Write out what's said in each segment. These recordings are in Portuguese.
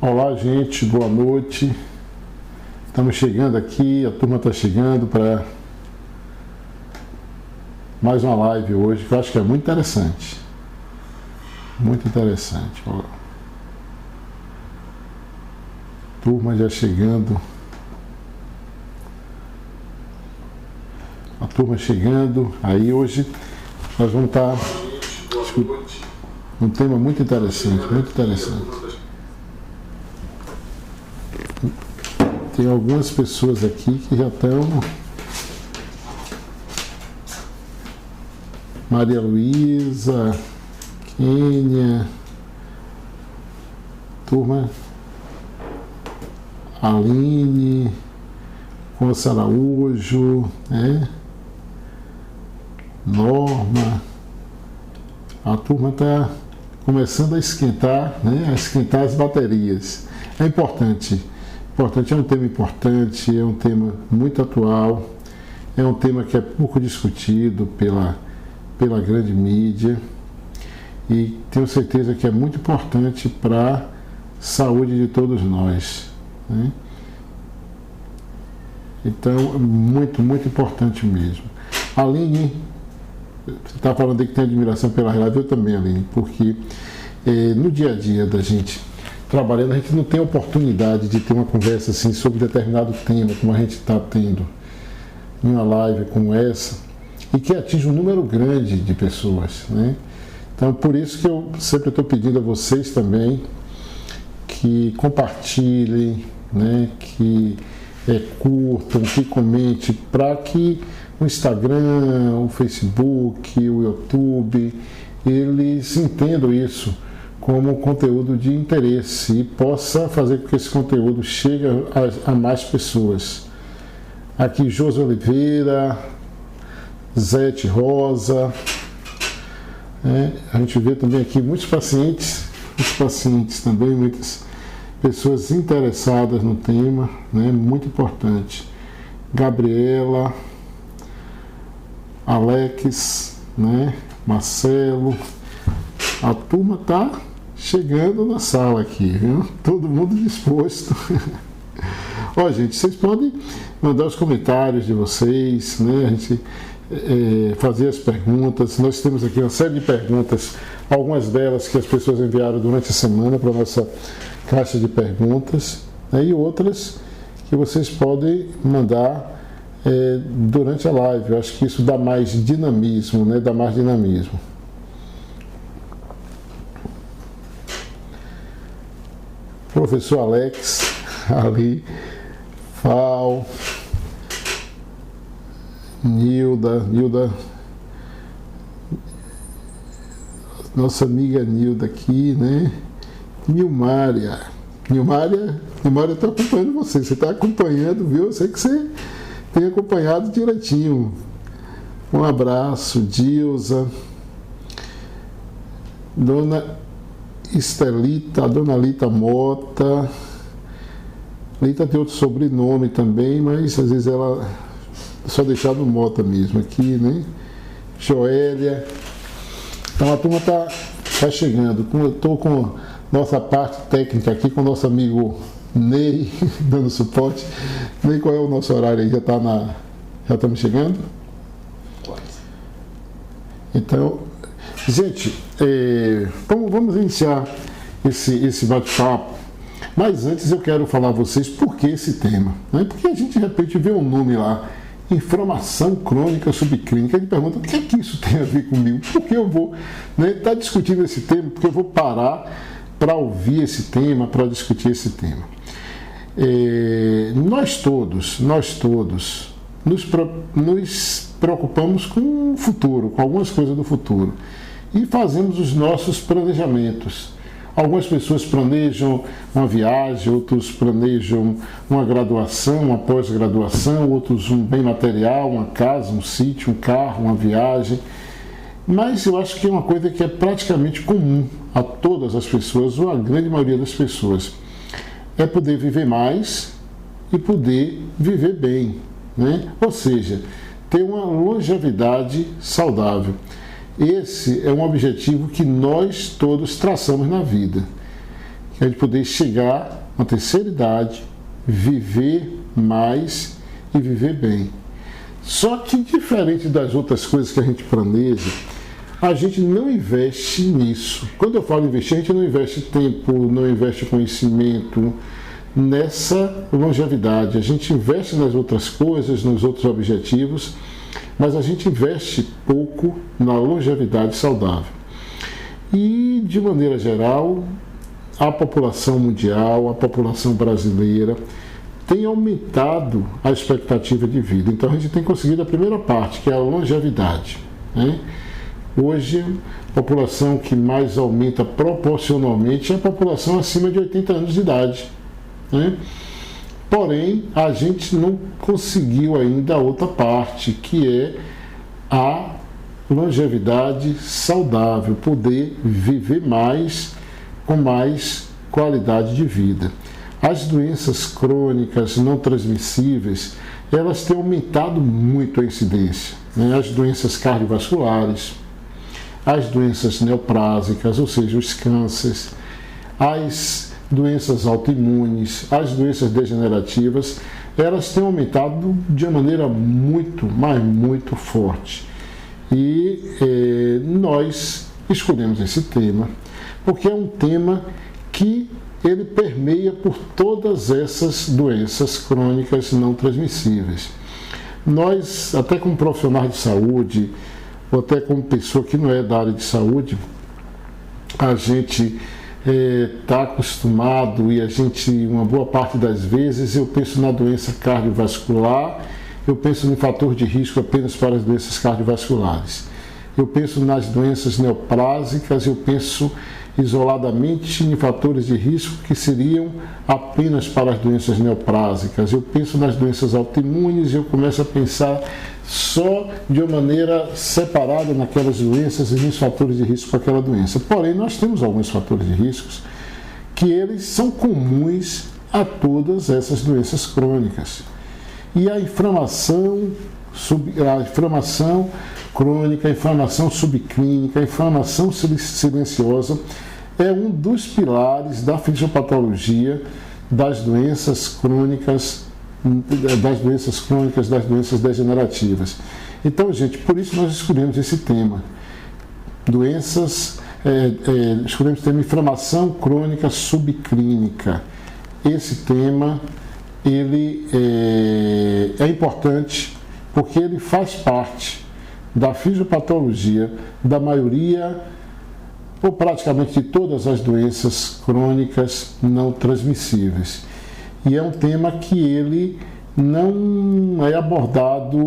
Olá, gente, boa noite. Estamos chegando aqui, a turma está chegando para mais uma live hoje, que eu acho que é muito interessante. Muito interessante. Ó. Turma já chegando. A turma chegando. Aí hoje nós vamos estar um tema muito interessante, muito interessante. Tem algumas pessoas aqui que já estão. Maria Luísa, Kênia, turma, Aline, Consa Araújo, né? Norma. A turma está começando a esquentar, né? A esquentar as baterias. É importante. É um tema importante, é um tema muito atual, é um tema que é pouco discutido pela grande mídia e tenho certeza que é muito importante para a saúde de todos nós, né? Então, muito, muito importante mesmo. Aline, você está falando aí que tem admiração pela live, eu também, Aline, porque no dia a dia da gente trabalhando, a gente não tem oportunidade de ter uma conversa assim sobre determinado tema, como a gente está tendo em uma live como essa, e que atinge um número grande de pessoas, né? Então, por isso que eu sempre estou pedindo a vocês também que compartilhem, né? Que curtam, que comentem, para que o Instagram, o Facebook, o YouTube, eles entendam isso como conteúdo de interesse e possa fazer com que esse conteúdo chegue a mais pessoas. Aqui Josi Oliveira, Zete Rosa, a gente vê também aqui muitos pacientes também, muitas pessoas interessadas no tema, né? Muito importante. Gabriela, Alex, né? Marcelo, a turma está chegando na sala aqui, viu? Todo mundo disposto. Ó, gente, vocês podem mandar os comentários de vocês, né? A gente fazer as perguntas. Nós temos aqui uma série de perguntas, algumas delas que as pessoas enviaram durante a semana para a nossa caixa de perguntas, né? E outras que vocês podem mandar durante a live. Eu acho que isso dá mais dinamismo, né? Dá mais dinamismo. Professor Alex, ali, Fal, Nilda, nossa amiga Nilda aqui, né? Nilmária está acompanhando você está acompanhando, viu? Eu sei que você tem acompanhado direitinho. Um abraço, Dilza, Dona Estelita, a Dona Lita Mota. Lita tem outro sobrenome também, mas às vezes ela só deixar no Mota mesmo aqui, né? Joélia. Então a turma está chegando. Eu estou com nossa parte técnica aqui, com o nosso amigo Ney dando suporte. Ney, qual é o nosso horário aí? Já estamos chegando? Então, gente, vamos iniciar esse bate-papo, mas antes eu quero falar a vocês por que esse tema, né? Porque a gente de repente vê um nome lá, inflamação crônica subclínica, e pergunta o que é que isso tem a ver comigo, por que eu vou estar discutindo esse tema, porque eu vou parar para ouvir esse tema, para discutir esse tema. Nós todos nos preocupamos com o futuro, com algumas coisas do futuro, e fazemos os nossos planejamentos. Algumas pessoas planejam uma viagem, outros planejam uma graduação, uma pós-graduação, outros um bem material, uma casa, um sítio, um carro, uma viagem. Mas eu acho que é uma coisa que é praticamente comum a todas as pessoas, ou a grande maioria das pessoas, é poder viver mais e poder viver bem, né? Ou seja, ter uma longevidade saudável. Esse é um objetivo que nós todos traçamos na vida. a gente poder chegar à terceira idade, viver mais e viver bem. Só que, diferente das outras coisas que a gente planeja, a gente não investe nisso. Quando eu falo investir, a gente não investe tempo, não investe conhecimento nessa longevidade. A gente investe nas outras coisas, nos outros objetivos, mas a gente investe pouco na longevidade saudável. E, de maneira geral, a população mundial, a população brasileira, tem aumentado a expectativa de vida. Então, a gente tem conseguido a primeira parte, que é a longevidade, né? Hoje, a população que mais aumenta proporcionalmente é a população acima de 80 anos de idade, né? Porém, a gente não conseguiu ainda a outra parte, que é a longevidade saudável, poder viver mais com mais qualidade de vida. As doenças crônicas não transmissíveis, elas têm aumentado muito a incidência, né? As doenças cardiovasculares, as doenças neoplásicas, ou seja, os cânceres, as doenças autoimunes, as doenças degenerativas, elas têm aumentado de uma maneira muito, mas muito forte. E nós escolhemos esse tema porque é um tema que ele permeia por todas essas doenças crônicas não transmissíveis. Nós, até como profissionais de saúde, ou até como pessoa que não é da área de saúde, a gente está acostumado e a gente, uma boa parte das vezes, eu penso na doença cardiovascular, eu penso no fator de risco apenas para as doenças cardiovasculares. Eu penso nas doenças neoplásicas, eu penso isoladamente em fatores de risco que seriam apenas para as doenças neoplásicas. Eu penso nas doenças autoimunes e eu começo a pensar só de uma maneira separada naquelas doenças e nos fatores de risco para aquela doença. Porém, nós temos alguns fatores de riscos que eles são comuns a todas essas doenças crônicas. E a inflamação crônica, a inflamação subclínica, a inflamação silenciosa é um dos pilares da fisiopatologia das doenças crônicas, das doenças degenerativas. Então, gente, por isso nós escolhemos esse tema. Escolhemos o tema inflamação crônica subclínica. Esse tema, ele é importante porque ele faz parte da fisiopatologia da maioria ou praticamente de todas as doenças crônicas não transmissíveis. E é um tema que ele não é abordado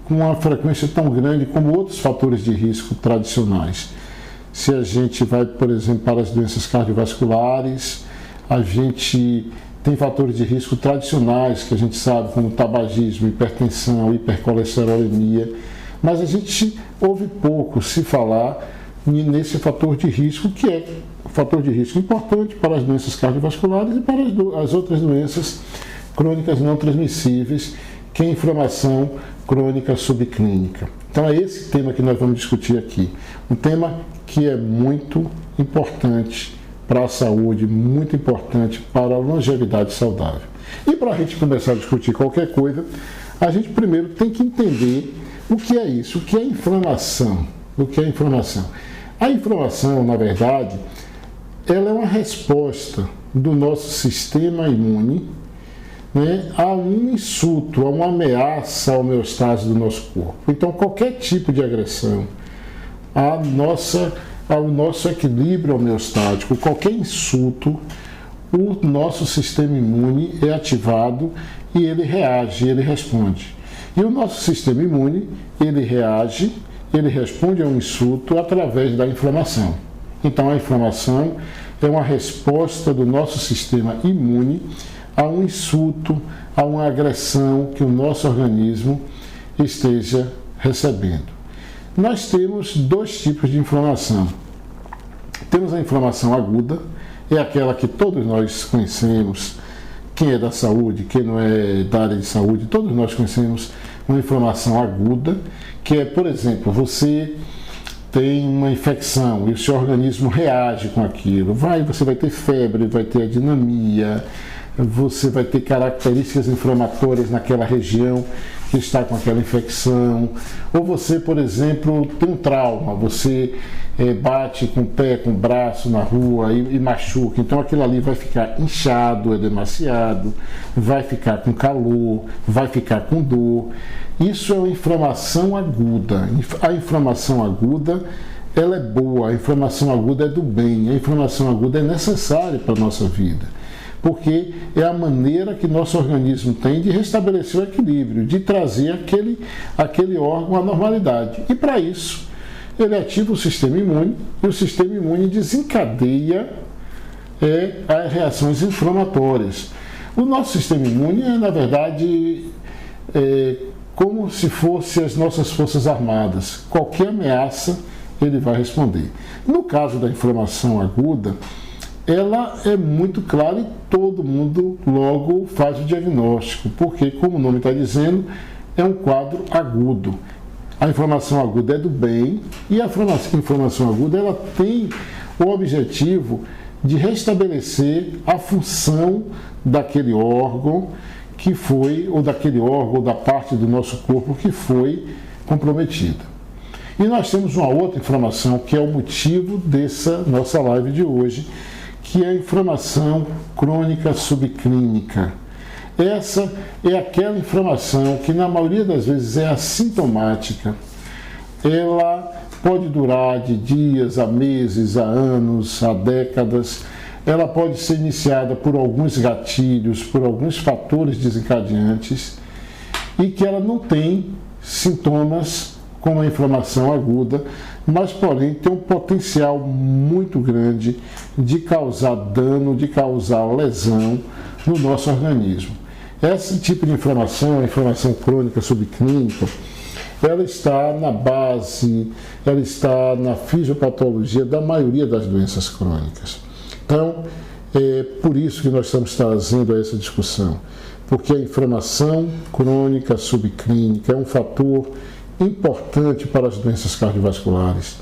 com uma frequência tão grande como outros fatores de risco tradicionais. Se a gente vai, por exemplo, para as doenças cardiovasculares, a gente tem fatores de risco tradicionais que a gente sabe, como tabagismo, hipertensão, hipercolesterolemia, mas a gente ouve pouco se falar nesse fator de risco, que é um fator de risco importante para as doenças cardiovasculares e para as outras doenças crônicas não transmissíveis, que é a inflamação crônica subclínica. Então é esse tema que nós vamos discutir aqui. Um tema que é muito importante para a saúde, muito importante para a longevidade saudável. E para a gente começar a discutir qualquer coisa, a gente primeiro tem que entender o que é isso, o que é inflamação. O que é inflamação? A inflamação, na verdade, ela é uma resposta do nosso sistema imune, né, a um insulto, a uma ameaça à homeostase do nosso corpo. Então, qualquer tipo de agressão ao nosso equilíbrio homeostático, qualquer insulto, o nosso sistema imune é ativado e ele reage, ele responde. E o nosso sistema imune, ele reage, ele responde a um insulto através da inflamação. Então, a inflamação é uma resposta do nosso sistema imune a um insulto, a uma agressão que o nosso organismo esteja recebendo. Nós temos dois tipos de inflamação. Temos a inflamação aguda, é aquela que todos nós conhecemos, quem é da saúde, quem não é da área de saúde, todos nós conhecemos uma inflamação aguda, que é, por exemplo, você tem uma infecção e o seu organismo reage com aquilo. Você vai ter febre, vai ter adinamia, você vai ter características inflamatórias naquela região que está com aquela infecção. Ou você, por exemplo, tem um trauma, você bate com o pé, com o braço na rua e machuca. Então aquilo ali vai ficar inchado, edemaciado, vai ficar com calor, vai ficar com dor. Isso é uma inflamação aguda. A inflamação aguda, ela é boa, a inflamação aguda é do bem, a inflamação aguda é necessária para a nossa vida, porque é a maneira que nosso organismo tem de restabelecer o equilíbrio, de trazer aquele órgão à normalidade. E para isso, ele ativa o sistema imune, e o sistema imune desencadeia as reações inflamatórias. O nosso sistema imune é, na verdade, como se fosse as nossas forças armadas. Qualquer ameaça, ele vai responder. No caso da inflamação aguda, ela é muito clara e todo mundo logo faz o diagnóstico, porque, como o nome está dizendo, é um quadro agudo. A inflamação aguda é do bem e a inflamação aguda ela tem o objetivo de restabelecer a função daquele órgão que foi, ou daquele órgão, ou da parte do nosso corpo que foi comprometida. E nós temos uma outra inflamação que é o motivo dessa nossa live de hoje, que é a inflamação crônica subclínica. Essa é aquela inflamação que na maioria das vezes é assintomática. Ela pode durar de dias a meses, a anos, a décadas. Ela pode ser iniciada por alguns gatilhos, por alguns fatores desencadeantes e que ela não tem sintomas como a inflamação aguda, mas porém tem um potencial muito grande de causar dano, de causar lesão no nosso organismo. Esse tipo de inflamação, a inflamação crônica subclínica, ela está na base, ela está na fisiopatologia da maioria das doenças crônicas. Então, é por isso que nós estamos trazendo essa discussão, porque a inflamação crônica subclínica é um fator importante para as doenças cardiovasculares.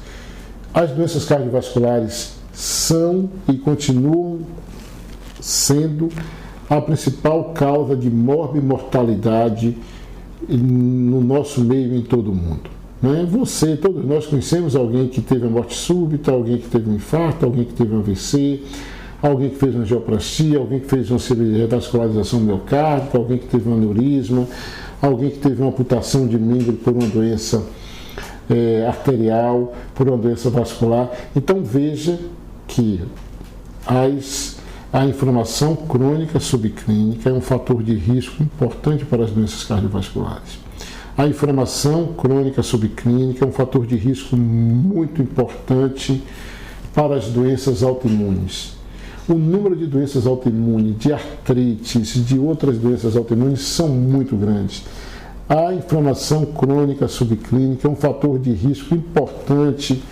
As doenças cardiovasculares são e continuam sendo a principal causa de morbimortalidade no nosso meio e em todo o mundo. Todos nós conhecemos alguém que teve a morte súbita, alguém que teve um infarto, alguém que teve um AVC, alguém que fez uma angioplastia, alguém que fez uma revascularização miocárdica, alguém que teve um aneurisma, alguém que teve uma amputação de membro por uma doença arterial, por uma doença vascular. Então veja que a inflamação crônica subclínica é um fator de risco importante para as doenças cardiovasculares. A inflamação crônica subclínica é um fator de risco muito importante para as doenças autoimunes. O número de doenças autoimunes, de artrites, de outras doenças autoimunes são muito grandes. A inflamação crônica subclínica é um fator de risco importante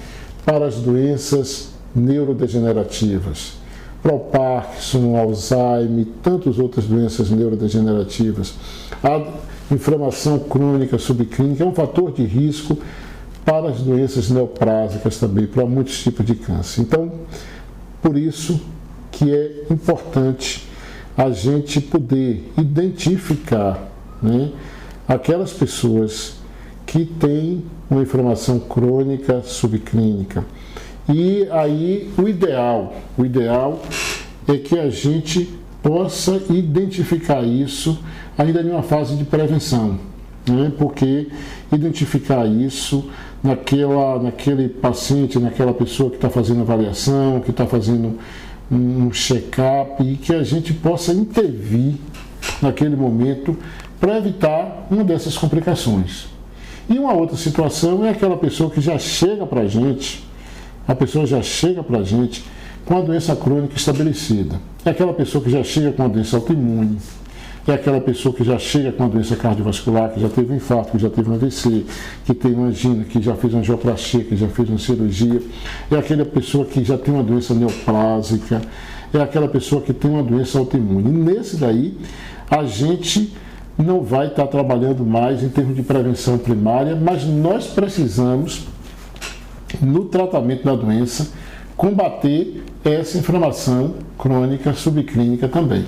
para as doenças neurodegenerativas. Para o Parkinson, Alzheimer e tantas outras doenças neurodegenerativas. A inflamação crônica subclínica é um fator de risco para as doenças neoplásicas também, para muitos tipos de câncer. Então, por isso que é importante a gente poder identificar aquelas pessoas que têm uma inflamação crônica subclínica. E aí o ideal é que a gente possa identificar isso ainda em uma fase de prevenção, porque identificar isso naquele paciente, naquela pessoa que está fazendo avaliação, que está fazendo um check-up, e que a gente possa intervir naquele momento para evitar uma dessas complicações. E uma outra situação é aquela pessoa que já chega para a gente, com a doença crônica estabelecida. É aquela pessoa que já chega com a doença autoimune, é aquela pessoa que já chega com a doença cardiovascular, que já teve um infarto, que já teve um AVC, que tem uma angina, que já fez uma angioplastia, que já fez uma cirurgia, é aquela pessoa que já tem uma doença neoplásica, é aquela pessoa que tem uma doença autoimune. E nesse daí, a gente não vai estar trabalhando mais em termos de prevenção primária, mas nós precisamos no tratamento da doença, combater essa inflamação crônica subclínica também.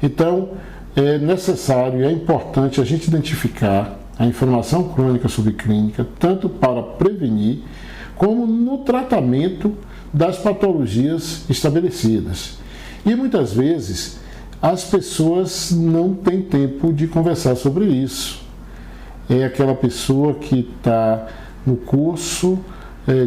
Então, é necessário e é importante a gente identificar a inflamação crônica subclínica, tanto para prevenir, como no tratamento das patologias estabelecidas. E muitas vezes as pessoas não têm tempo de conversar sobre isso. É aquela pessoa que está no curso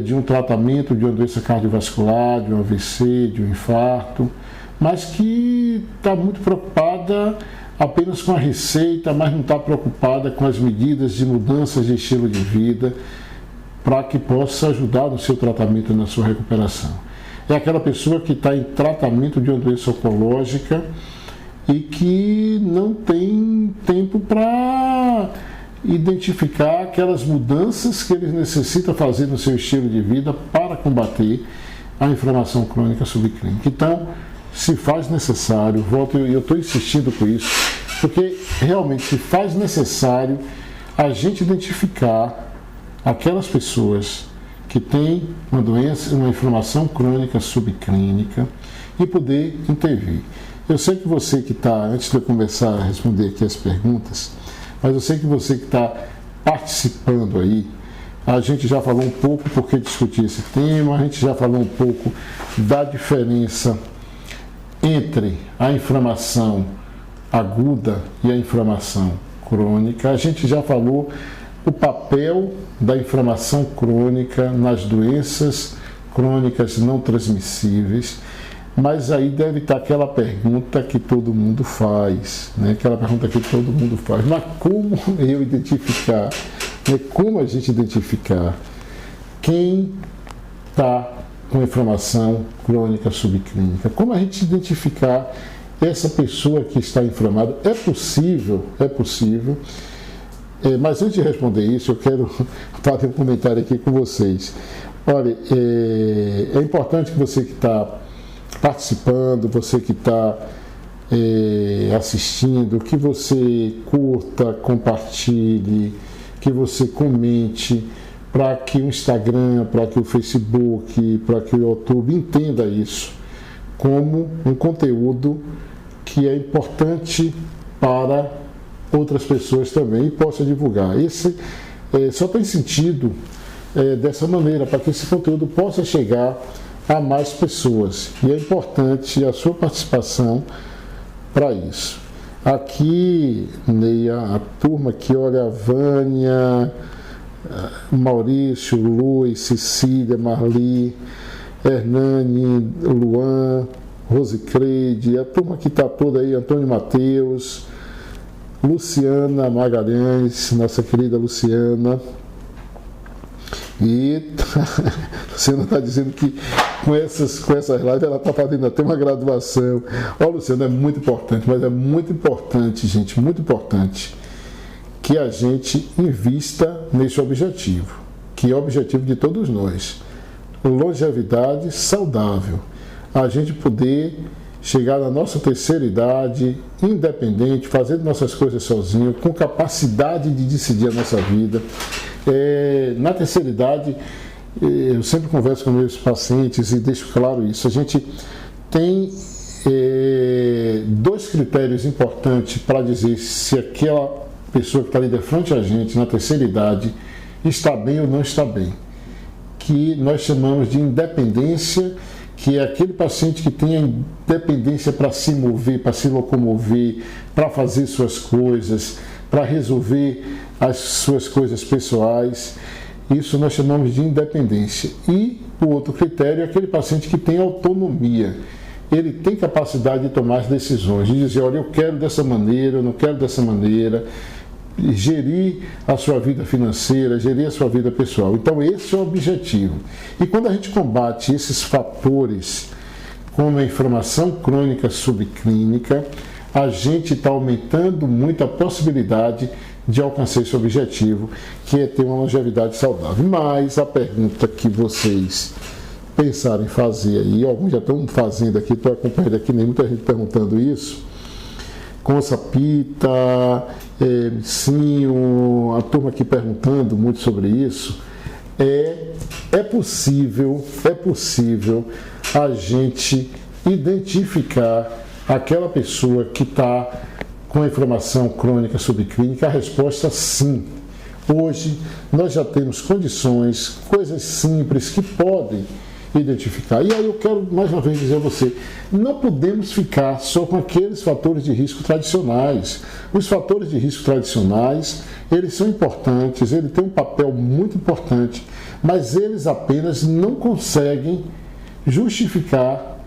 de um tratamento de uma doença cardiovascular, de um AVC, de um infarto, mas que está muito preocupada apenas com a receita, mas não está preocupada com as medidas de mudanças de estilo de vida para que possa ajudar no seu tratamento e na sua recuperação. É aquela pessoa que está em tratamento de uma doença oncológica e que não tem tempo para identificar aquelas mudanças que ele necessita fazer no seu estilo de vida para combater a inflamação crônica subclínica. Então, se faz necessário, eu estou insistindo com isso, porque realmente se faz necessário a gente identificar aquelas pessoas que têm uma doença, uma inflamação crônica subclínica e poder intervir. Eu sei que você que está, antes de eu começar a responder aqui as perguntas, mas eu sei que você que está participando aí, a gente já falou um pouco porque discutir esse tema, a gente já falou um pouco da diferença entre a inflamação aguda e a inflamação crônica. A gente já falou o papel da inflamação crônica nas doenças crônicas não transmissíveis, mas aí deve estar aquela pergunta que todo mundo faz, né? Aquela pergunta que todo mundo faz, mas como eu identificar, né? Como a gente identificar quem está com inflamação crônica subclínica? Como a gente identificar essa pessoa que está inflamada? É possível, mas antes de responder isso, eu quero fazer um comentário aqui com vocês. Olha, é importante que você que está participando, você que está assistindo, que você curta, compartilhe, que você comente, para que o Instagram, para que o Facebook, para que o YouTube entenda isso como um conteúdo que é importante para outras pessoas também e possa divulgar. Esse só tem sentido dessa maneira, para que esse conteúdo possa chegar a mais pessoas. E é importante a sua participação para isso. Aqui, Neia, a turma aqui, olha, a Vânia, Maurício, Luiz, Cecília, Marli, Hernani, Luan, Rosicreide, a turma que está toda aí, Antônio Mateus, Luciana Magalhães, nossa querida Luciana. E a Luciana está dizendo que com essas lives ela está fazendo até uma graduação. Ó, Luciana, é muito importante, mas é muito importante, gente, muito importante que a gente invista nesse objetivo, que é o objetivo de todos nós. Longevidade saudável. A gente poder chegar na nossa terceira idade, independente, fazendo nossas coisas sozinho, com capacidade de decidir a nossa vida. Na terceira idade, eu sempre converso com meus pacientes e deixo claro isso. A gente tem dois critérios importantes para dizer se aquela pessoa que está ali de frente a gente, na terceira idade, está bem ou não está bem. Que nós chamamos de independência, que é aquele paciente que tem a independência para se mover, para se locomover, para fazer suas coisas, para resolver as suas coisas pessoais. Isso nós chamamos de independência. E o outro critério é aquele paciente que tem autonomia. Ele tem capacidade de tomar as decisões, de dizer, olha, eu quero dessa maneira, eu não quero dessa maneira, gerir a sua vida financeira, gerir a sua vida pessoal. Então esse é o objetivo. E quando a gente combate esses fatores, como a inflamação crônica subclínica, a gente está aumentando muito a possibilidade de alcançar esse objetivo, que é ter uma longevidade saudável. Mas a pergunta que vocês pensaram em fazer aí, alguns já estão fazendo aqui, estou acompanhando aqui, nem muita gente perguntando isso, Consapita, Sim, a turma aqui perguntando muito sobre isso, é possível a gente identificar aquela pessoa que está com inflamação crônica subclínica? A resposta sim. Hoje nós já temos condições, coisas simples que podem identificar. E aí eu quero mais uma vez dizer a você, não podemos ficar só com aqueles fatores de risco tradicionais. Os fatores de risco tradicionais, eles são importantes, eles têm um papel muito importante, mas eles apenas não conseguem justificar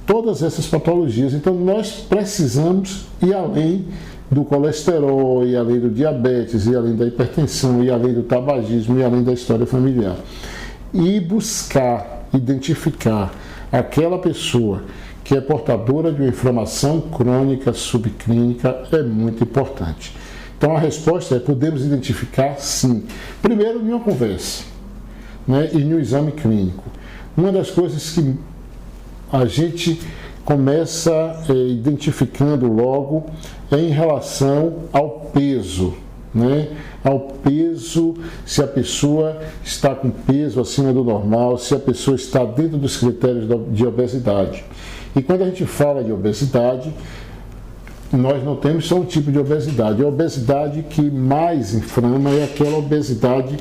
todas essas patologias. Então nós precisamos ir além do colesterol, e além do diabetes, e além da hipertensão, e além do tabagismo, e além da história familiar. E buscar identificar aquela pessoa que é portadora de uma inflamação crônica subclínica é muito importante. Então a resposta é: podemos identificar sim. Primeiro, em uma conversa, né, e em um exame clínico. Uma das coisas que a gente começa identificando logo é em relação ao peso, né? Ao peso, se a pessoa está com peso acima do normal, se a pessoa está dentro dos critérios de obesidade. E quando a gente fala de obesidade, nós não temos só um tipo de obesidade. A obesidade que mais inflama é aquela obesidade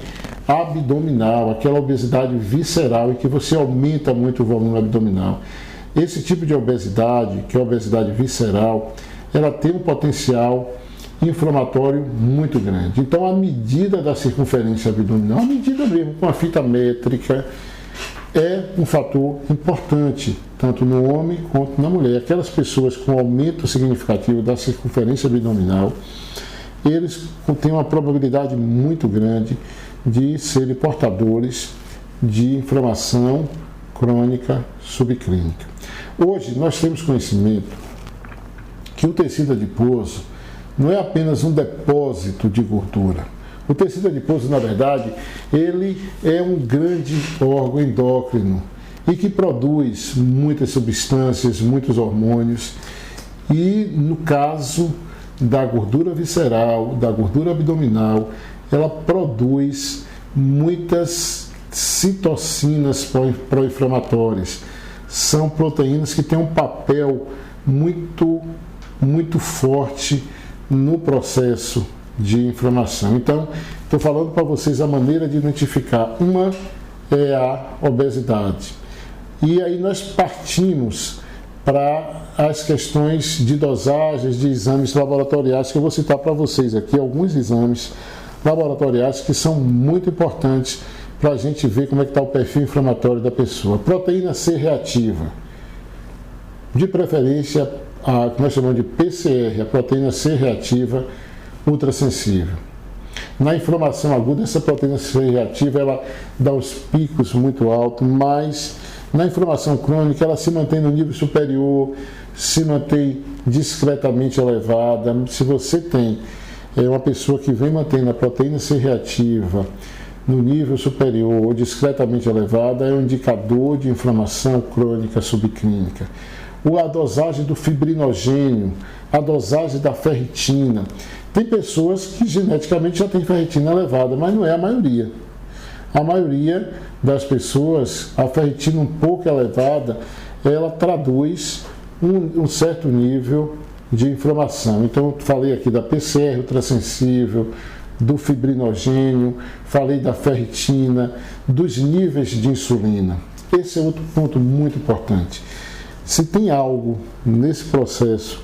abdominal, aquela obesidade visceral, em que você aumenta muito o volume abdominal. Esse tipo de obesidade, que é a obesidade visceral, ela tem um potencial inflamatório muito grande. Então, a medida da circunferência abdominal, a medida mesmo com a fita métrica, é um fator importante, tanto no homem quanto na mulher. Aquelas pessoas com aumento significativo da circunferência abdominal, eles têm uma probabilidade muito grande de serem portadores de inflamação crônica subclínica. Hoje, nós temos conhecimento que o tecido adiposo não é apenas um depósito de gordura. O tecido adiposo, na verdade, ele é um grande órgão endócrino e que produz muitas substâncias, muitos hormônios. E no caso da gordura visceral, da gordura abdominal, ela produz muitas citocinas pró-inflamatórias. São proteínas que têm um papel muito forte no processo de inflamação. Então, estou falando para vocês a maneira de identificar. Uma é a obesidade. E aí nós partimos para as questões de dosagens de exames laboratoriais, que eu vou citar para vocês aqui alguns exames laboratoriais que são muito importantes para a gente ver como é que está o perfil inflamatório da pessoa. Proteína C reativa, de preferência a que nós chamamos de PCR, a proteína C reativa ultrassensível. Na inflamação aguda, essa proteína C reativa ela dá os picos muito altos, mas na inflamação crônica ela se mantém no nível superior, se mantém discretamente elevada. Se você tem uma pessoa que vem mantendo a proteína C reativa no nível superior ou discretamente elevada, é um indicador de inflamação crônica subclínica. A dosagem do fibrinogênio, a dosagem da ferritina. Tem pessoas que geneticamente já têm ferritina elevada, mas não é a maioria. A maioria das pessoas, a ferritina um pouco elevada, ela traduz um certo nível de inflamação. Então, eu falei aqui da PCR ultrassensível, do fibrinogênio, falei da ferritina, dos níveis de insulina. Esse é outro ponto muito importante. Se tem algo nesse processo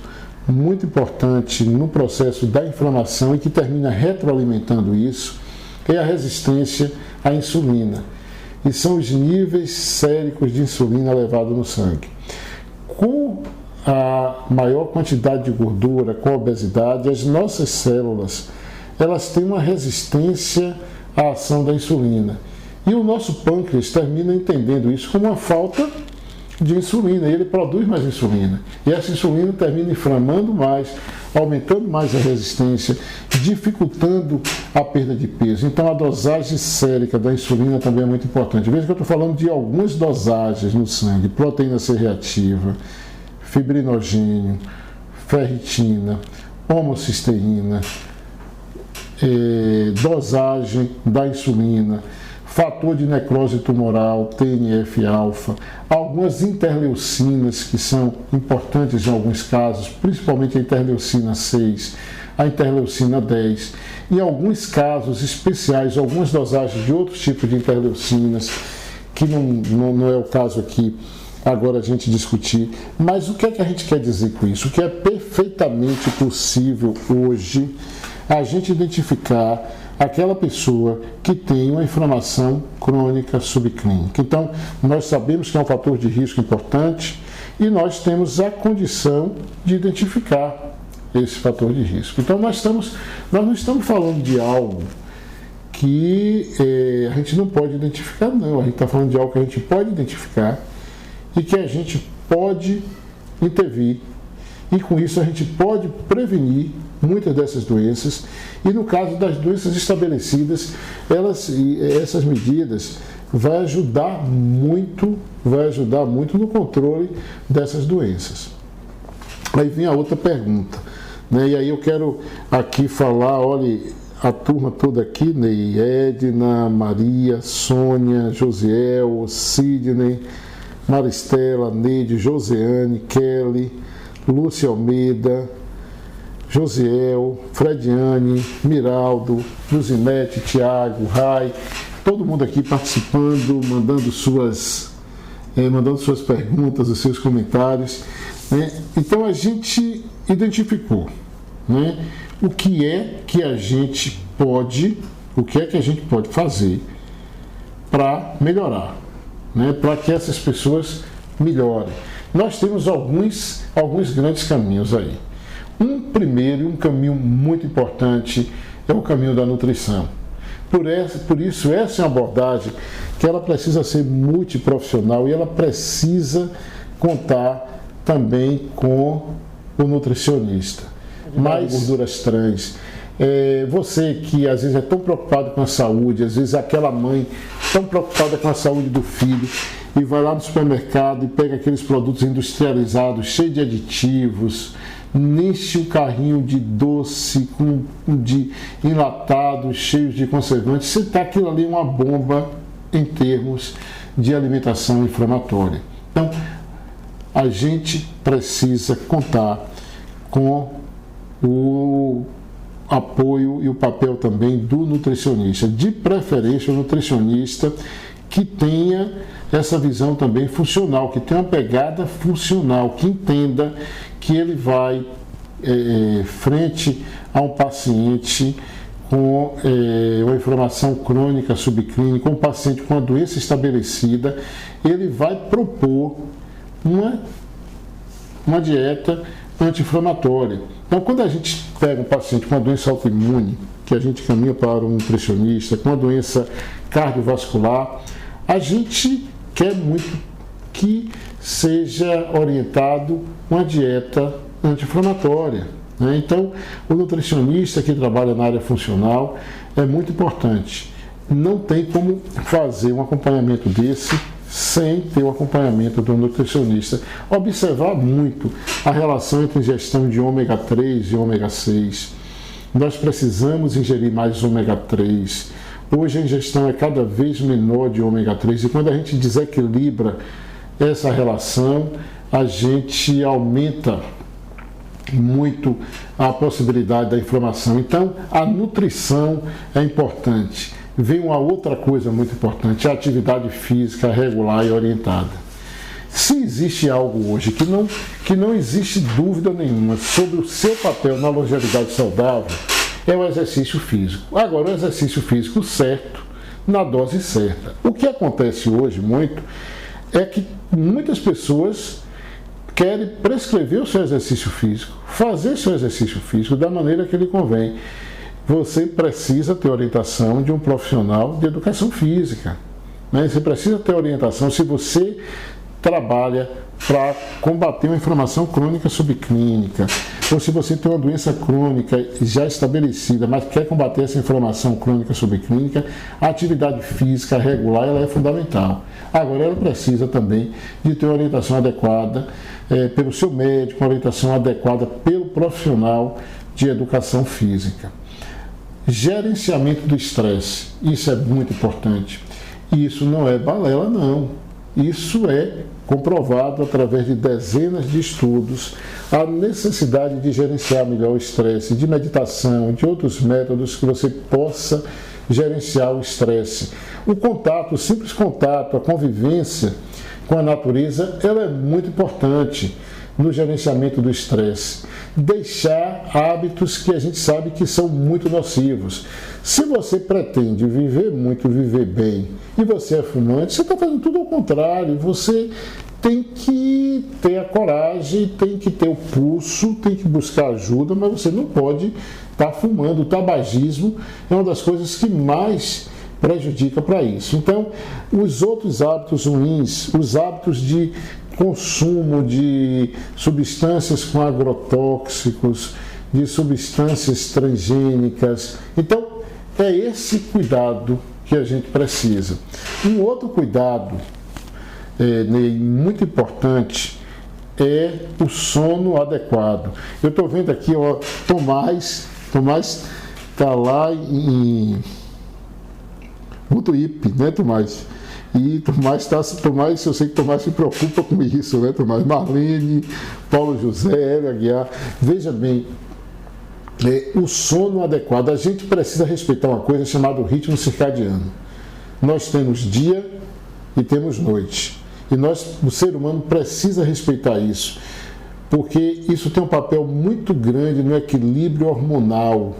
muito importante, no processo da inflamação e que termina retroalimentando isso, é a resistência à insulina. E são os níveis séricos de insulina elevados no sangue. Com a maior quantidade de gordura, com a obesidade, as nossas células, elas têm uma resistência à ação da insulina. E o nosso pâncreas termina entendendo isso como uma falta de insulina, e ele produz mais insulina. E essa insulina termina inflamando mais, aumentando mais a resistência, dificultando a perda de peso. Então a dosagem sérica da insulina também é muito importante. Veja que eu estou falando de algumas dosagens no sangue: proteína C reativa, fibrinogênio, ferritina, homocisteína, dosagem da insulina. fator de necrose tumoral, TNF-alfa, algumas interleucinas que são importantes em alguns casos, principalmente a interleucina 6, a interleucina 10, em alguns casos especiais, algumas dosagens de outros tipos de interleucinas, que não é o caso aqui agora a gente discutir. Mas o que é que a gente quer dizer com isso? O que é perfeitamente possível hoje a gente identificar aquela pessoa que tem uma inflamação crônica subclínica. Então, nós sabemos que é um fator de risco importante e nós temos a condição de identificar esse fator de risco. Então, nós não estamos falando de algo que a gente não pode identificar, não. A gente está falando de algo que a gente pode identificar e que a gente pode intervir. E com isso a gente pode prevenir muitas dessas doenças. E no caso das doenças estabelecidas, essas medidas vai ajudar muito no controle dessas doenças. Aí vem a outra pergunta, né? E aí eu quero aqui falar, olha, a turma toda aqui, Ney, Edna, Maria, Sônia, Josiel, Sidney, Maristela, Neide, Joseane, Kelly, Lúcia Almeida, Josiel, Frediane, Miraldo, Luzinete, Tiago, Rai, todo mundo aqui participando, mandando suas perguntas, os seus comentários, né? Então a gente identificou, né, o que é que a gente pode fazer para melhorar, né, para que essas pessoas melhorem. Nós temos alguns grandes caminhos aí. Um caminho muito importante é o caminho da nutrição. Por isso, essa é uma abordagem que ela precisa ser multiprofissional e ela precisa contar também com o nutricionista. Mais gorduras trans. Você que às vezes é tão preocupado com a saúde, às vezes aquela mãe tão preocupada com a saúde do filho e vai lá no supermercado e pega aqueles produtos industrializados, cheios de aditivos, enche o carrinho de doce, de enlatados, cheios de conservantes. Você está aquilo ali uma bomba em termos de alimentação inflamatória. Então, a gente precisa contar com o apoio e o papel também do nutricionista, de preferência o nutricionista que tenha essa visão também funcional, que tenha uma pegada funcional, que entenda que ele vai frente a um paciente com uma inflamação crônica subclínica, um paciente com uma doença estabelecida, ele vai propor uma dieta anti-inflamatória. Então, quando a gente pega um paciente com uma doença autoimune, que a gente caminha para um nutricionista, com uma doença cardiovascular, a gente quer muito que seja orientado uma dieta anti-inflamatória, né? Então, o nutricionista que trabalha na área funcional é muito importante. Não tem como fazer um acompanhamento desse sem ter o acompanhamento do nutricionista. Observar muito a relação entre ingestão de ômega 3 e ômega 6. Nós precisamos ingerir mais ômega 3. Hoje a ingestão é cada vez menor de ômega 3 e quando a gente desequilibra essa relação, a gente aumenta muito a possibilidade da inflamação. Então, a nutrição é importante. Vem uma outra coisa muito importante, a atividade física regular e orientada. Se existe algo hoje que não existe dúvida nenhuma sobre o seu papel na longevidade saudável, é o exercício físico. Agora, o exercício físico certo, na dose certa. O que acontece hoje muito é que muitas pessoas querem prescrever o seu exercício físico, fazer seu exercício físico da maneira que lhe convém. Você precisa ter orientação de um profissional de educação física, né? Você precisa ter orientação se você trabalha para combater uma inflamação crônica subclínica, ou se você tem uma doença crônica já estabelecida, mas quer combater essa inflamação crônica subclínica, a atividade física regular ela é fundamental. Agora, ela precisa também de ter uma orientação adequada pelo seu médico, uma orientação adequada pelo profissional de educação física. Gerenciamento do estresse, isso é muito importante. Isso não é balela, não. Isso é comprovado através de dezenas de estudos, a necessidade de gerenciar melhor o estresse, de meditação, de outros métodos que você possa gerenciar o estresse. O contato, o simples contato, a convivência com a natureza, ela é muito importante no gerenciamento do estresse. Deixar hábitos que a gente sabe que são muito nocivos. Se você pretende viver muito, viver bem, e você é fumante, você está fazendo tudo ao contrário. Você tem que ter a coragem, tem que ter o pulso, tem que buscar ajuda, mas você não pode estar fumando. O tabagismo é uma das coisas que mais prejudica para isso. Então, os outros hábitos ruins, os hábitos de consumo de substâncias com agrotóxicos, de substâncias transgênicas. Então, é esse cuidado que a gente precisa. Um outro cuidado muito importante é o sono adequado. Eu estou vendo aqui, ó, Tomás está lá em Mutuípe, né, Tomás? E Tomás, eu sei que Tomás se preocupa com isso, né, Tomás? Marlene, Paulo José, Aguiar. Veja bem, o sono adequado. A gente precisa respeitar uma coisa chamada ritmo circadiano. Nós temos dia e temos noite. E o ser humano precisa respeitar isso, porque isso tem um papel muito grande no equilíbrio hormonal,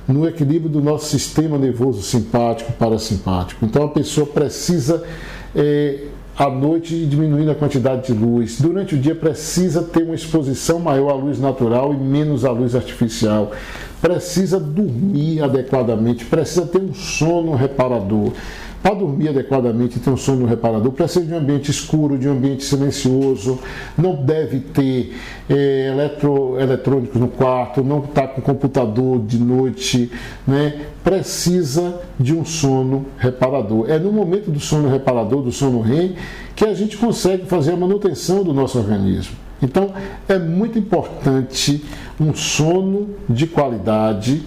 no equilíbrio do nosso sistema nervoso simpático, parasimpático. Então a pessoa precisa, à noite, diminuir a quantidade de luz. Durante o dia precisa ter uma exposição maior à luz natural e menos à luz artificial. Precisa dormir adequadamente, precisa ter um sono reparador. Para dormir adequadamente e ter um sono reparador, precisa de um ambiente escuro, de um ambiente silencioso, não deve ter eletrônicos no quarto, não está com computador de noite, né? Precisa de um sono reparador. É no momento do sono reparador, do sono REM, que a gente consegue fazer a manutenção do nosso organismo. Então, é muito importante um sono de qualidade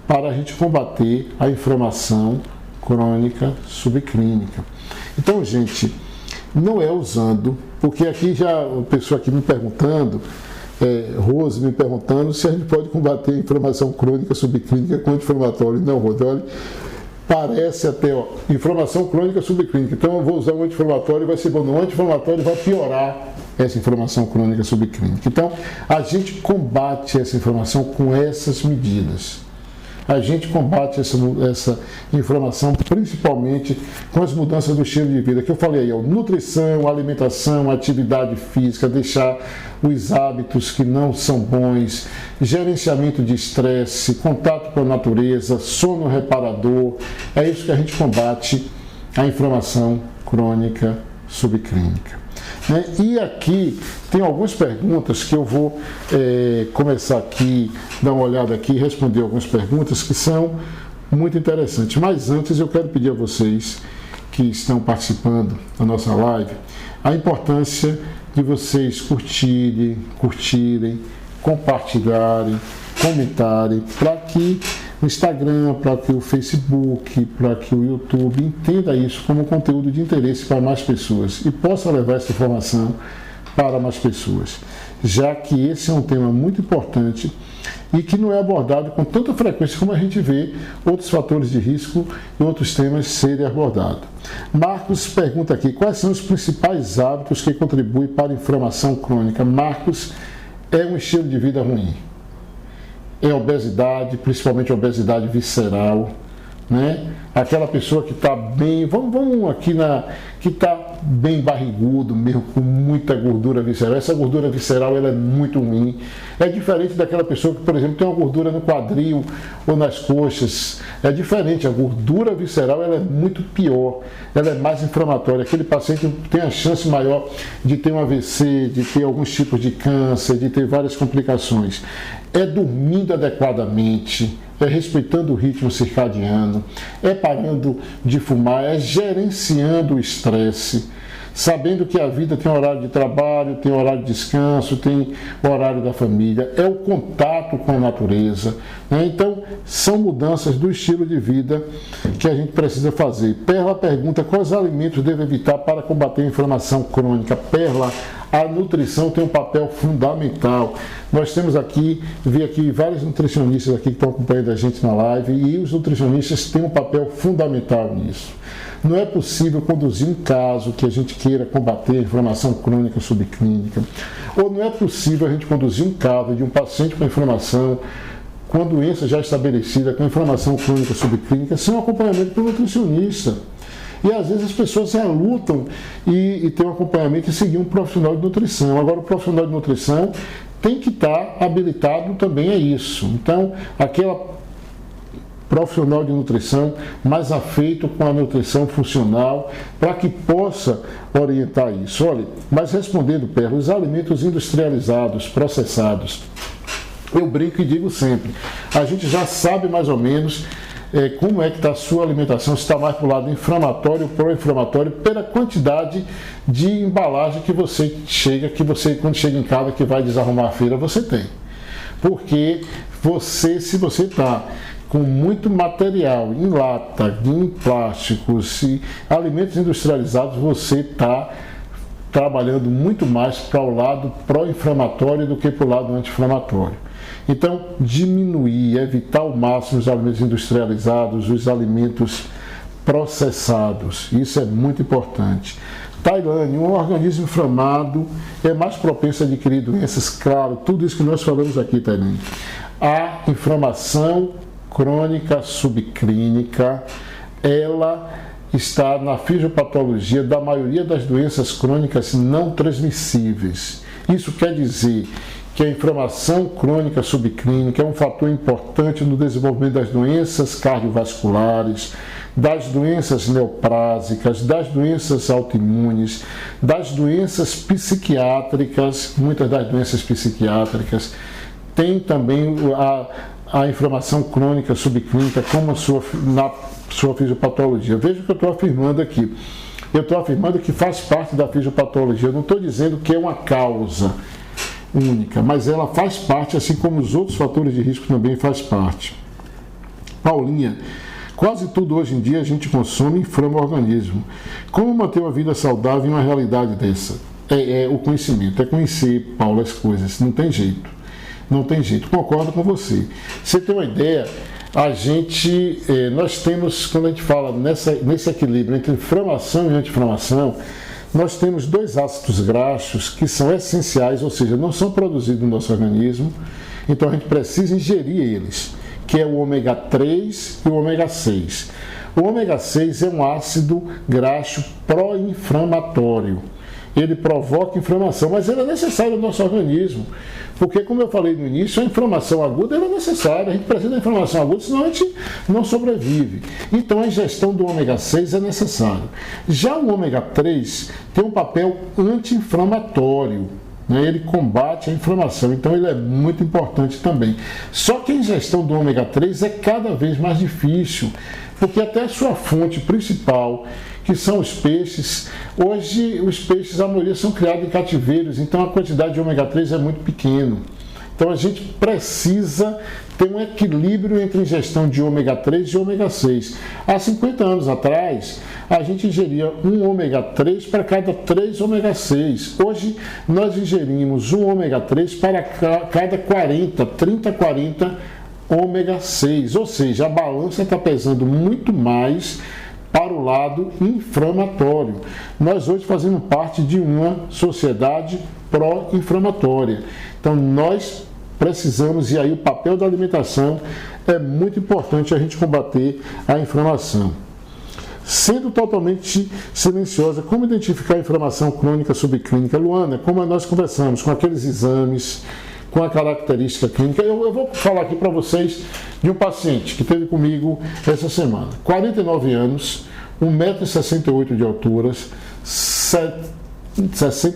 para a gente combater a inflamação crônica subclínica. Então, gente, não é usando, porque aqui já a pessoa aqui me perguntando, Rose me perguntando se a gente pode combater a inflamação crônica subclínica com anti-inflamatório. Não, Rose, olha, parece até, inflamação crônica subclínica. Então eu vou usar um anti-inflamatório e vai ser bom. O anti-inflamatório vai piorar essa inflamação crônica subclínica. Então, a gente combate essa inflamação com essas medidas. A gente combate essa inflamação principalmente com as mudanças do estilo de vida, que eu falei aí, nutrição, alimentação, atividade física, deixar os hábitos que não são bons, gerenciamento de estresse, contato com a natureza, sono reparador. É isso que a gente combate a inflamação crônica subclínica. E aqui tem algumas perguntas que eu vou começar aqui, dar uma olhada aqui e responder algumas perguntas que são muito interessantes. Mas antes eu quero pedir a vocês que estão participando da nossa live a importância de vocês curtirem, compartilharem, comentarem, para que o Instagram, para que o Facebook, para que o YouTube entenda isso como conteúdo de interesse para mais pessoas e possa levar essa informação para mais pessoas, já que esse é um tema muito importante e que não é abordado com tanta frequência como a gente vê outros fatores de risco e outros temas serem abordados. Marcos pergunta aqui, quais são os principais hábitos que contribuem para a inflamação crônica? Marcos, é um estilo de vida ruim. É obesidade, principalmente obesidade visceral, né? Aquela pessoa que está bem, vamos aqui que está bem barrigudo, mesmo com muita gordura visceral. Essa gordura visceral ela é muito ruim. É diferente daquela pessoa que, por exemplo, tem uma gordura no quadril ou nas coxas. É diferente. A gordura visceral ela é muito pior. Ela é mais inflamatória. Aquele paciente tem a chance maior de ter um AVC, de ter alguns tipos de câncer, de ter várias complicações. É dormindo adequadamente, é respeitando o ritmo circadiano, é parando de fumar, é gerenciando o estresse. sabendo que a vida tem horário de trabalho, tem horário de descanso, tem horário da família, é o contato com a natureza, né? Então, são mudanças do estilo de vida que a gente precisa fazer. Perla pergunta quais alimentos deve evitar para combater a inflamação crônica. Perla, a nutrição tem um papel fundamental. Nós temos aqui, vi aqui vários nutricionistas aqui que estão acompanhando a gente na live, e os nutricionistas têm um papel fundamental nisso. Não é possível conduzir um caso que a gente queira combater a inflamação crônica subclínica, ou não é possível a gente conduzir um caso de um paciente com inflamação, com a doença já estabelecida, com inflamação crônica subclínica, sem um acompanhamento pelo nutricionista. E às vezes as pessoas relutam e ter um acompanhamento e seguir um profissional de nutrição. Agora, o profissional de nutrição tem que estar habilitado também a isso. Então, aquela profissional de nutrição mais afeito com a nutrição funcional, para que possa orientar isso. Olha, mas respondendo, Perla, os alimentos industrializados, processados, eu brinco e digo sempre, a gente já sabe mais ou menos como é que está a sua alimentação, se está mais para o lado inflamatório ou pró-inflamatório, pela quantidade de embalagem que você chega, quando chega em casa, que vai desarrumar a feira, você tem. Porque se você está com muito material em lata, em plásticos e alimentos industrializados, você está trabalhando muito mais para o lado pró-inflamatório do que para o lado anti-inflamatório. Então, diminuir, evitar ao máximo os alimentos industrializados, os alimentos processados. Isso é muito importante. Tailane, um organismo inflamado é mais propenso a adquirir doenças, claro, tudo isso que nós falamos aqui, Tailane. A inflamação crônica subclínica, ela está na fisiopatologia da maioria das doenças crônicas não transmissíveis. Isso quer dizer que a inflamação crônica subclínica é um fator importante no desenvolvimento das doenças cardiovasculares, das doenças neoplásicas, das doenças autoimunes, das doenças psiquiátricas. Muitas das doenças psiquiátricas têm também a inflamação crônica subclínica como na sua fisiopatologia. Veja o que eu estou afirmando aqui. Eu estou afirmando que faz parte da fisiopatologia. Eu não estou dizendo que é uma causa única, mas ela faz parte, assim como os outros fatores de risco também faz parte. Paulinha, quase tudo hoje em dia a gente consome e inflama o organismo. Como manter uma vida saudável em uma realidade dessa? O conhecimento, é conhecer, Paulo, as coisas. Não tem jeito. Não tem jeito. Concordo com você. Você tem uma ideia, nós temos, quando a gente fala nesse equilíbrio entre inflamação e anti-inflamação, nós temos dois ácidos graxos que são essenciais, ou seja, não são produzidos no nosso organismo, então a gente precisa ingerir eles, que é o ômega 3 e o ômega 6. O ômega 6 é um ácido graxo pró-inflamatório. Ele provoca inflamação, mas ele é necessário no nosso organismo, porque, como eu falei no início, a inflamação aguda é necessária, a gente precisa da inflamação aguda, senão a gente não sobrevive. Então, a ingestão do ômega 6 é necessário. Já o ômega 3 tem um papel anti-inflamatório, né? Ele combate a inflamação, então ele é muito importante também. Só que a ingestão do ômega 3 é cada vez mais difícil, porque até a sua fonte principal, que são os peixes, hoje os peixes, a maioria são criados em cativeiros, então a quantidade de ômega 3 é muito pequena. Então a gente precisa ter um equilíbrio entre a ingestão de ômega 3 e ômega 6. Há 50 anos atrás, a gente ingeria um ômega 3 para cada 3 ômega 6. Hoje nós ingerimos um ômega 3 para cada 40 ômega 6. Ou seja, a balança está pesando muito mais para o lado inflamatório. Nós hoje fazemos parte de uma sociedade pró-inflamatória. Então nós precisamos, e aí o papel da alimentação é muito importante a gente combater a inflamação. Sendo totalmente silenciosa, como identificar a inflamação crônica subclínica? Luana, como nós conversamos, com aqueles exames, com a característica clínica. Eu vou falar aqui para vocês de um paciente que esteve comigo essa semana. 49 anos, 1,68 m de altura,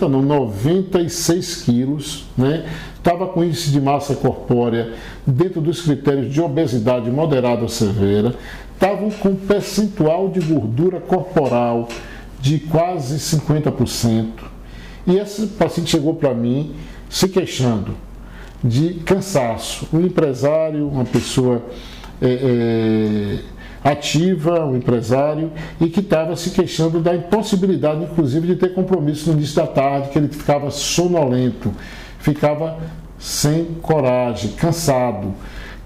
96 quilos, né? Estava com índice de massa corpórea dentro dos critérios de obesidade moderada ou severa, estavam com percentual de gordura corporal de quase 50%. E esse paciente chegou para mim se queixando de cansaço. Um empresário, uma pessoa ativa, um empresário, e que estava se queixando da impossibilidade, inclusive, de ter compromisso no início da tarde, que ele ficava sonolento, ficava sem coragem, cansado.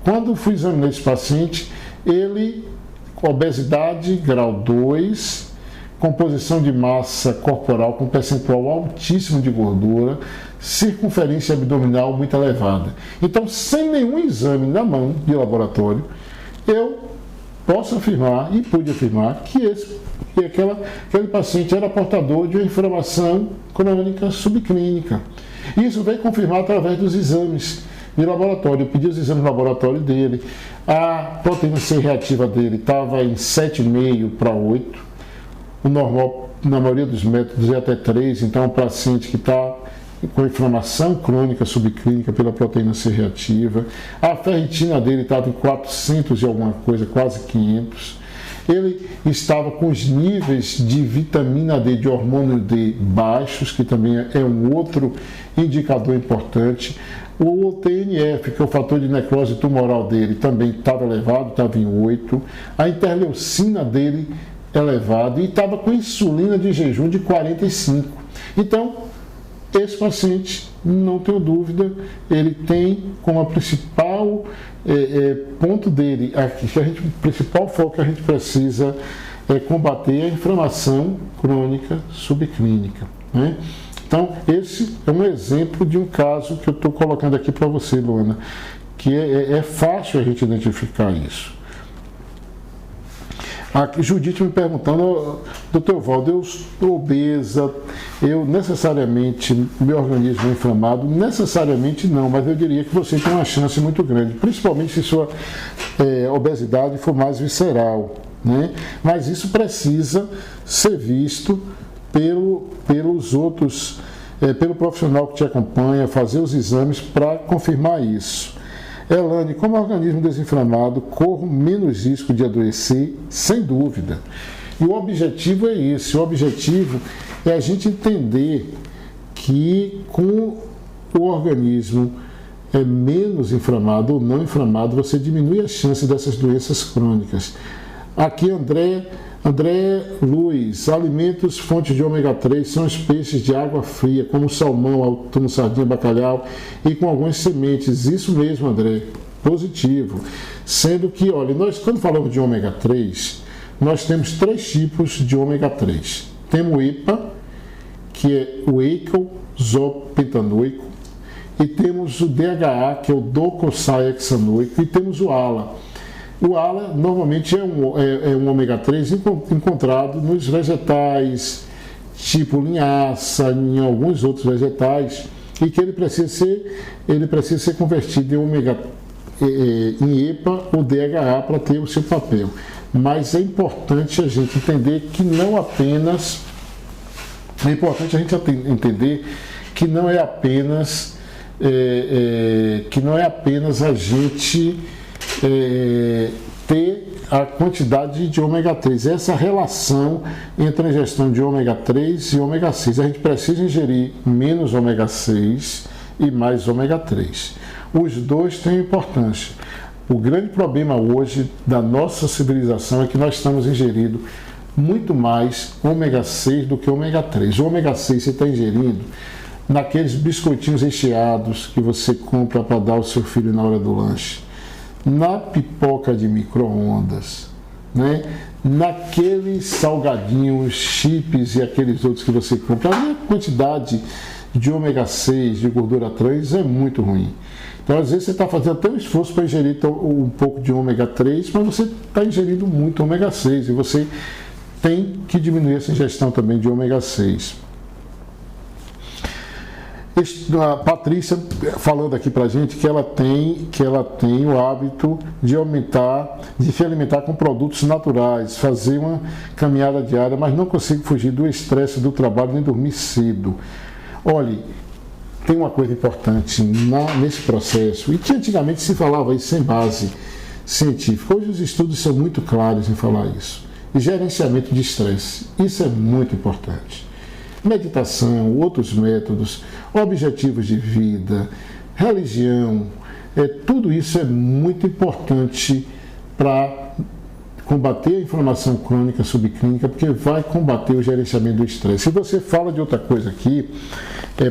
Quando fui examinar esse paciente, ele, obesidade grau 2, composição de massa corporal com percentual altíssimo de gordura, circunferência abdominal muito elevada. Então, sem nenhum exame na mão de laboratório, eu posso afirmar e pude afirmar que aquele paciente era portador de uma inflamação crônica subclínica. Isso veio confirmar através dos exames de laboratório. Eu pedi os exames de laboratório dele. A proteína C reativa dele estava em 7,5 para 8. O normal, na maioria dos métodos, é até 3. Então, é um paciente que está com inflamação crônica subclínica pela proteína C reativa. A ferritina dele estava em 400 e alguma coisa, quase 500. Ele estava com os níveis de vitamina D, de hormônio D baixos, que também é um outro indicador importante. O TNF, que é o fator de necrose tumoral dele, também estava elevado, estava em 8. A interleucina dele elevada e estava com insulina de jejum de 45. Então, esse paciente, não tenho dúvida, ele tem como a principal ponto dele, o principal foco que a gente precisa combater a inflamação crônica subclínica, né? Então, esse é um exemplo de um caso que eu estou colocando aqui para você, Luana, que é fácil a gente identificar isso. A Judite me perguntando, doutor Valdo, eu estou obesa, meu organismo é inflamado? Necessariamente não, mas eu diria que você tem uma chance muito grande, principalmente se sua obesidade for mais visceral, né? Mas isso precisa ser visto pelos outros, pelo profissional que te acompanha, fazer os exames para confirmar isso. Elane, como organismo desinflamado, corro menos risco de adoecer, sem dúvida. E o objetivo é esse, o objetivo é a gente entender que com o organismo menos inflamado ou não inflamado, você diminui a chance dessas doenças crônicas. Aqui, André Luiz, alimentos fontes de ômega 3 são os peixes de água fria, como salmão, atum, sardinha, bacalhau e com algumas sementes. Isso mesmo, André, positivo. Sendo que, olha, nós quando falamos de ômega 3, nós temos 3 tipos de ômega 3. Temos o EPA, que é o eicosapentanoico, e temos o DHA, que é o docosahexanoico, e temos o ALA. O ALA normalmente é um ômega 3 encontrado nos vegetais, tipo linhaça, em alguns outros vegetais, e que ele precisa ser convertido em EPA ou DHA para ter o seu papel. Mas é importante a gente entender que não apenas a gente ter a quantidade de ômega 3, essa relação entre a ingestão de ômega 3 e ômega 6. A gente precisa ingerir menos ômega 6 e mais ômega 3. Os dois têm importância. O grande problema hoje da nossa civilização é que nós estamos ingerindo muito mais ômega 6 do que ômega 3. O ômega 6 você está ingerindo naqueles biscoitinhos recheados que você compra para dar ao seu filho na hora do lanche, na pipoca de micro-ondas, né? Naqueles salgadinhos, chips e aqueles outros que você compra. A quantidade de ômega 6, de gordura trans é muito ruim. Então, às vezes, você está fazendo até um esforço para ingerir um pouco de ômega 3, mas você está ingerindo muito ômega 6 e você tem que diminuir essa ingestão também de ômega 6. A Patrícia falando aqui pra gente que ela tem o hábito de se alimentar com produtos naturais, fazer uma caminhada diária, mas não consigo fugir do estresse do trabalho nem dormir cedo. Olha, tem uma coisa importante nesse processo, e que antigamente se falava isso sem base científica. Hoje os estudos são muito claros em falar isso. gerenciamento de estresse. Isso é muito importante. Meditação, outros métodos, objetivos de vida, religião, tudo isso é muito importante para combater a inflamação crônica subclínica, porque vai combater o gerenciamento do estresse. Se você fala de outra coisa aqui,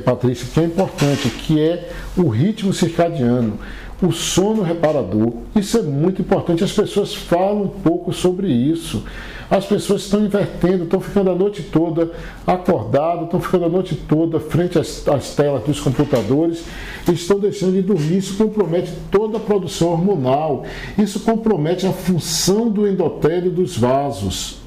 Patrícia, que é importante, que é o ritmo circadiano, o sono reparador. Isso é muito importante. As pessoas falam um pouco sobre isso. As pessoas estão invertendo, estão ficando a noite toda acordadas, estão ficando a noite toda frente às telas dos computadores, estão deixando de dormir. Isso compromete toda a produção hormonal, isso compromete a função do endotélio dos vasos,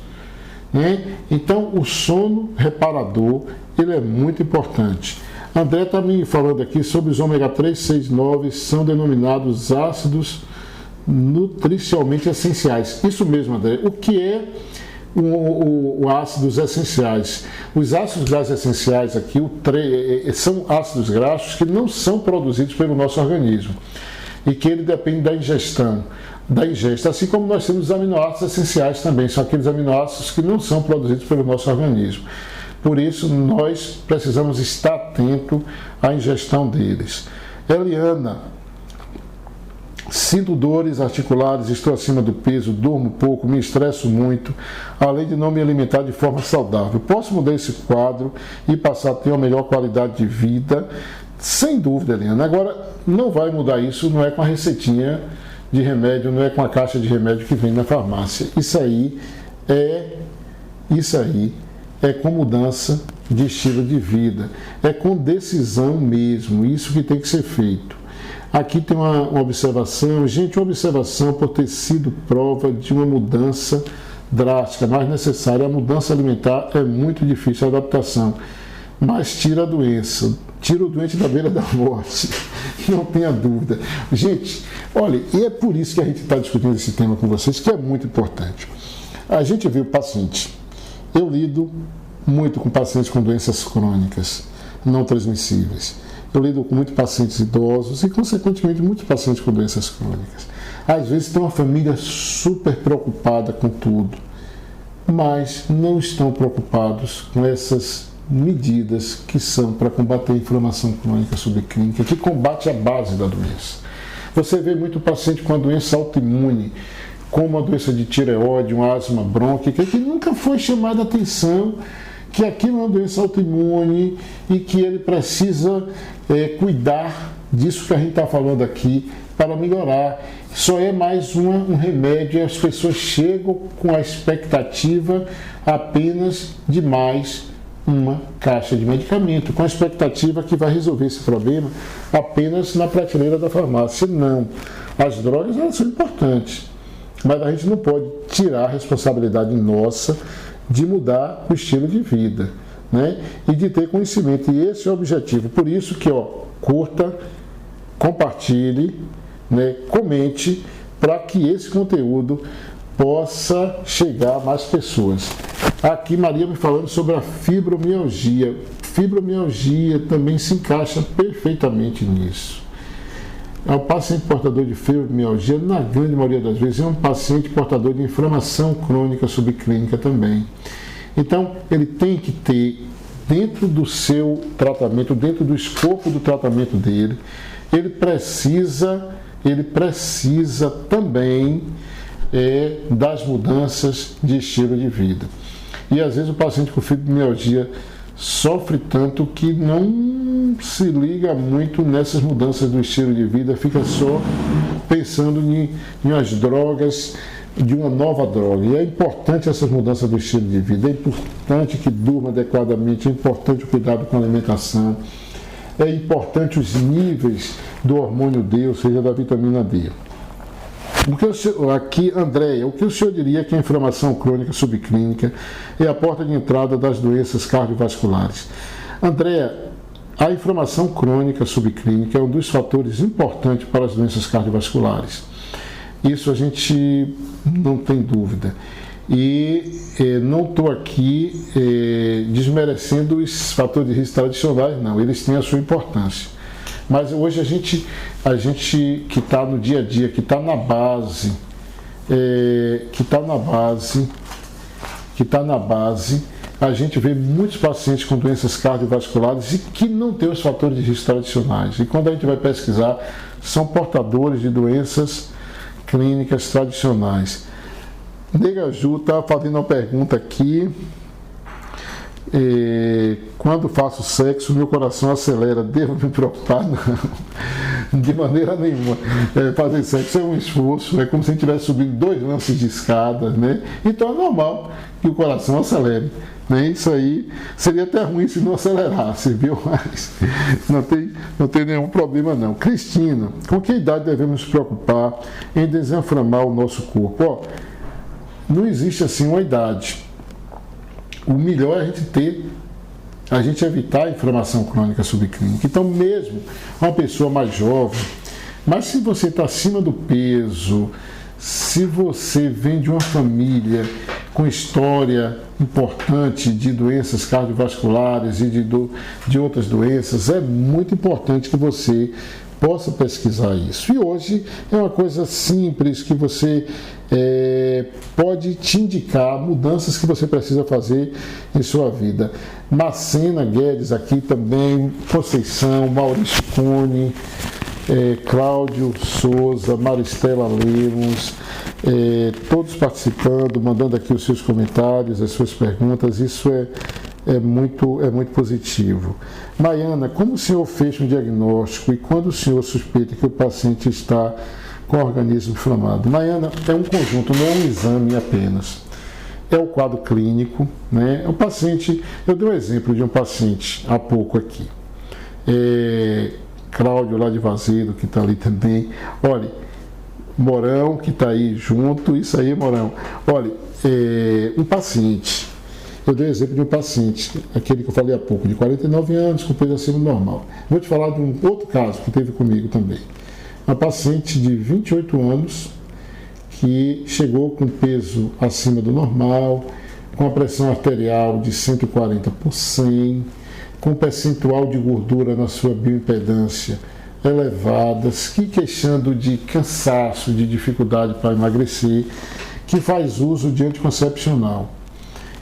né? Então, o sono reparador, ele é muito importante. André está me falando aqui sobre os ômega 3, 6, 9, são denominados ácidos nutricionalmente essenciais. Isso mesmo, André. O que é o ácidos essenciais? Os ácidos graxos essenciais aqui, são ácidos graxos que não são produzidos pelo nosso organismo e que ele depende da ingesta, assim como nós temos os aminoácidos essenciais também, são aqueles aminoácidos que não são produzidos pelo nosso organismo. Por isso, nós precisamos estar atento à ingestão deles. Eliana, sinto dores articulares, estou acima do peso, durmo pouco, me estresso muito, além de não me alimentar de forma saudável. Posso mudar esse quadro e passar a ter uma melhor qualidade de vida? Sem dúvida, Eliana. Agora, não vai mudar isso, não é com a receitinha de remédio, não é com a caixa de remédio que vem na farmácia. Isso aí é com mudança de estilo de vida, é com decisão mesmo, isso que tem que ser feito. Aqui tem uma observação, gente, uma observação por ter sido prova de uma mudança drástica, mais necessária. A mudança alimentar é muito difícil, a adaptação, mas tira a doença, tira o doente da beira da morte, não tenha dúvida. Gente, olha, e é por isso que a gente está discutindo esse tema com vocês, que é muito importante. A gente vê o paciente. Eu lido muito com pacientes com doenças crônicas não transmissíveis. Eu lido com muitos pacientes idosos e, consequentemente, muitos pacientes com doenças crônicas. Às vezes tem uma família super preocupada com tudo, mas não estão preocupados com essas medidas que são para combater a inflamação crônica subclínica, que combate a base da doença. Você vê muito paciente com a doença autoimune, como a doença de tireoide, uma asma brônquica, que nunca foi chamada a atenção que aquilo é uma doença autoimune e que ele precisa cuidar disso que a gente está falando aqui para melhorar. Só é mais um remédio e as pessoas chegam com a expectativa apenas de mais uma caixa de medicamento, com a expectativa que vai resolver esse problema apenas na prateleira da farmácia. Não, as drogas elas são importantes, mas a gente não pode tirar a responsabilidade nossa de mudar o estilo de vida, né? E de ter conhecimento. E esse é o objetivo. Por isso que, curta, compartilhe, né? Comente, para que esse conteúdo possa chegar a mais pessoas. Aqui Maria me falando sobre a fibromialgia. Fibromialgia também se encaixa perfeitamente nisso. O paciente portador de fibromialgia, na grande maioria das vezes, é um paciente portador de inflamação crônica subclínica também. Então, ele tem que ter, dentro do seu tratamento, dentro do escopo do tratamento dele, ele precisa também das mudanças de estilo de vida. E às vezes o paciente com fibromialgia sofre tanto que não se liga muito nessas mudanças do estilo de vida, fica só pensando em as drogas, de uma nova droga. E é importante essas mudanças do estilo de vida, é importante que durma adequadamente, é importante o cuidado com a alimentação, é importante os níveis do hormônio D, ou seja, da vitamina D. Aqui, Andréia, o que o senhor diria que a inflamação crônica subclínica é a porta de entrada das doenças cardiovasculares? Andréia, a inflamação crônica subclínica é um dos fatores importantes para as doenças cardiovasculares. Isso a gente não tem dúvida. E não estou aqui desmerecendo os fatores de risco tradicionais, não, eles têm a sua importância. Mas hoje a gente que está no dia a dia, que está na base, que está na base, a gente vê muitos pacientes com doenças cardiovasculares e que não têm os fatores de risco tradicionais. E quando a gente vai pesquisar, são portadores de doenças clínicas tradicionais. Nega Ju está fazendo uma pergunta aqui. Quando faço sexo, meu coração acelera. Devo me preocupar? Não, de maneira nenhuma. Fazer sexo é um esforço, é como se a gente estivesse subindo 2 lances de escada, né? Então é normal que o coração acelere, né? Isso aí seria até ruim se não acelerasse, viu? Mas não tem nenhum problema não. Cristina, com que idade devemos nos preocupar em desinflamar o nosso corpo? Ó, não existe assim uma idade. O melhor é a gente evitar a inflamação crônica subclínica. Então, mesmo uma pessoa mais jovem, mas se você está acima do peso, se você vem de uma família com história importante de doenças cardiovasculares e de outras doenças, é muito importante que você possa pesquisar isso. E hoje é uma coisa simples que você pode te indicar mudanças que você precisa fazer em sua vida. Macena Guedes aqui também, Conceição, Maurício Cone, Cláudio Souza, Maristela Lemos, todos participando, mandando aqui os seus comentários, as suas perguntas. Isso é muito positivo. Maiana, como o senhor fez um diagnóstico e quando o senhor suspeita que o paciente está com o organismo inflamado? Maiana, é um conjunto, não é um exame apenas. É o quadro clínico, né? O paciente, eu dei um exemplo de um paciente há pouco aqui. Cláudio lá de Vazedo, que está ali também. Olha, Morão, que está aí junto, isso aí, Morão. Olha, um paciente, eu dei o exemplo de um paciente, aquele que eu falei há pouco, de 49 anos, com peso acima do normal. Vou te falar de um outro caso que teve comigo também. Uma paciente de 28 anos, que chegou com peso acima do normal, com a pressão arterial de 140 por 100, com percentual de gordura na sua bioimpedância elevadas, que queixando de cansaço, de dificuldade para emagrecer, que faz uso de anticoncepcional.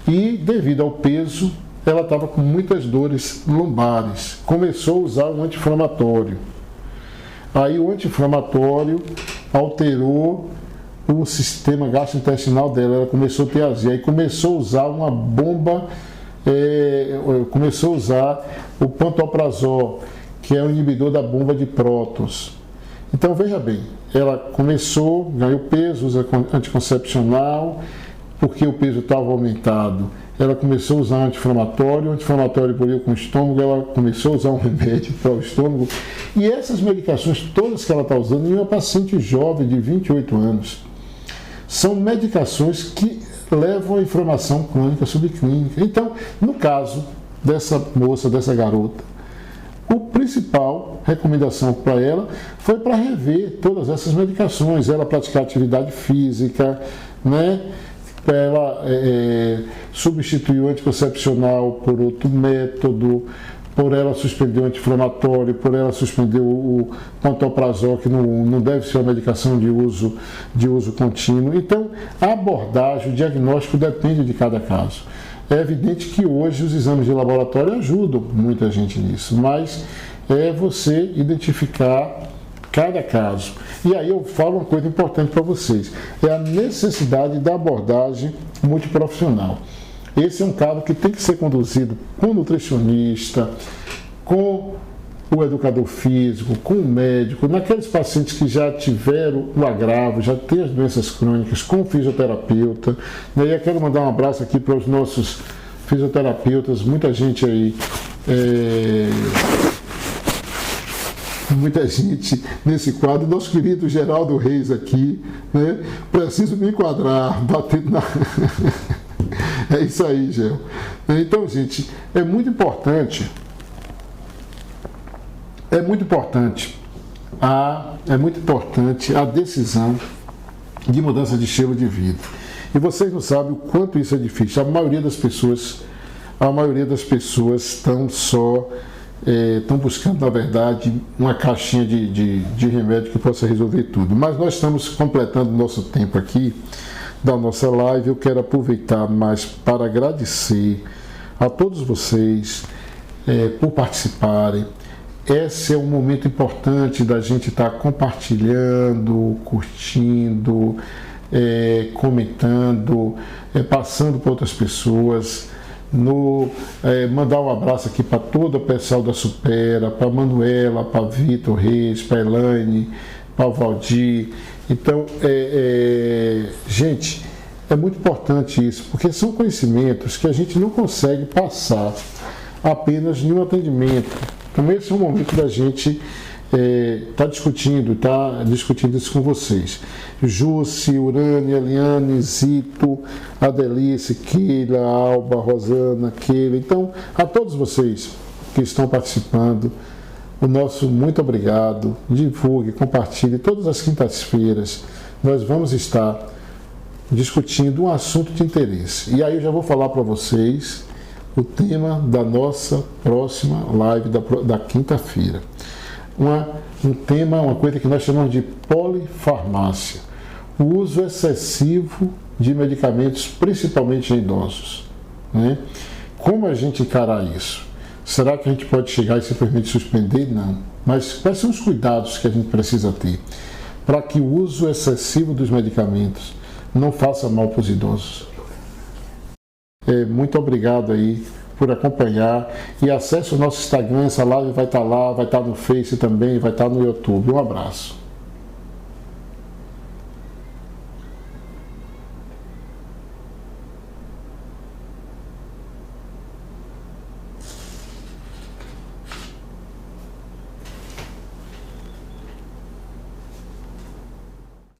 E devido ao peso, ela estava com muitas dores lombares. Começou a usar um anti-inflamatório. Aí o anti-inflamatório alterou o sistema gastrointestinal dela, ela começou a ter azia. Aí começou a usar uma bomba, começou a usar o pantoprazol, que é o inibidor da bomba de prótons. Então veja bem, ela começou, ganhou peso, usa anticoncepcional, porque o peso estava aumentado. Ela começou a usar anti-inflamatório, o anti-inflamatório evoluiu com o estômago, ela começou a usar um remédio para o estômago. E essas medicações todas que ela está usando em uma paciente jovem de 28 anos, são medicações que levam à inflamação crônica subclínica. Então, no caso dessa moça, dessa garota, a principal recomendação para ela foi para rever todas essas medicações, ela praticar atividade física, né? Ela substituir o anticoncepcional por outro método, por ela suspender o anti-inflamatório, por ela suspender o pantoprazol, que não deve ser uma medicação de uso contínuo. Então, a abordagem, o diagnóstico depende de cada caso. É evidente que hoje os exames de laboratório ajudam muita gente nisso, mas é você identificar cada caso. E aí eu falo uma coisa importante para vocês, é a necessidade da abordagem multiprofissional. Esse é um caso que tem que ser conduzido com o nutricionista, com o educador físico, com o médico, naqueles pacientes que já tiveram o agravo, já têm as doenças crônicas, com o fisioterapeuta. E aí eu quero mandar um abraço aqui para os nossos fisioterapeutas, muita gente aí, muita gente nesse quadro, nosso querido Geraldo Reis aqui, né? Preciso me enquadrar, batendo na... É isso aí, Gel. Então, gente, é muito importante a decisão de mudança de estilo de vida. E vocês não sabem o quanto isso é difícil. A maioria das pessoas estão buscando, na verdade, uma caixinha de remédio que possa resolver tudo. Mas nós estamos completando nosso tempo aqui. da nossa live. Eu quero aproveitar mais para agradecer a todos vocês por participarem. Esse é um momento importante da gente estar compartilhando, curtindo, comentando, passando para outras pessoas. Mandar um abraço aqui para todo o pessoal da Supera, para a Manuela, para Vitor Reis, para a Elaine, para o Valdir. Então, gente, é muito importante isso, porque são conhecimentos que a gente não consegue passar apenas em um atendimento. Então, esse é o momento da gente estar discutindo isso com vocês. Jússi, Urânia, Eliane, Zito, Adelice, Keila, Alba, Rosana, Keila. Então, a todos vocês que estão participando, o nosso muito obrigado. Divulgue, compartilhe. Todas as quintas-feiras nós vamos estar discutindo um assunto de interesse. E aí eu já vou falar para vocês o tema da nossa próxima live da quinta-feira. Uma coisa que nós chamamos de polifarmácia. O uso excessivo de medicamentos, principalmente em idosos. Né? Como a gente encarar isso? Será que a gente pode chegar e simplesmente suspender? Não. Mas quais são os cuidados que a gente precisa ter para que o uso excessivo dos medicamentos não faça mal para os idosos? Muito obrigado aí por acompanhar e acesse o nosso Instagram, essa live vai estar lá, vai estar no Face também, vai estar no YouTube. Um abraço.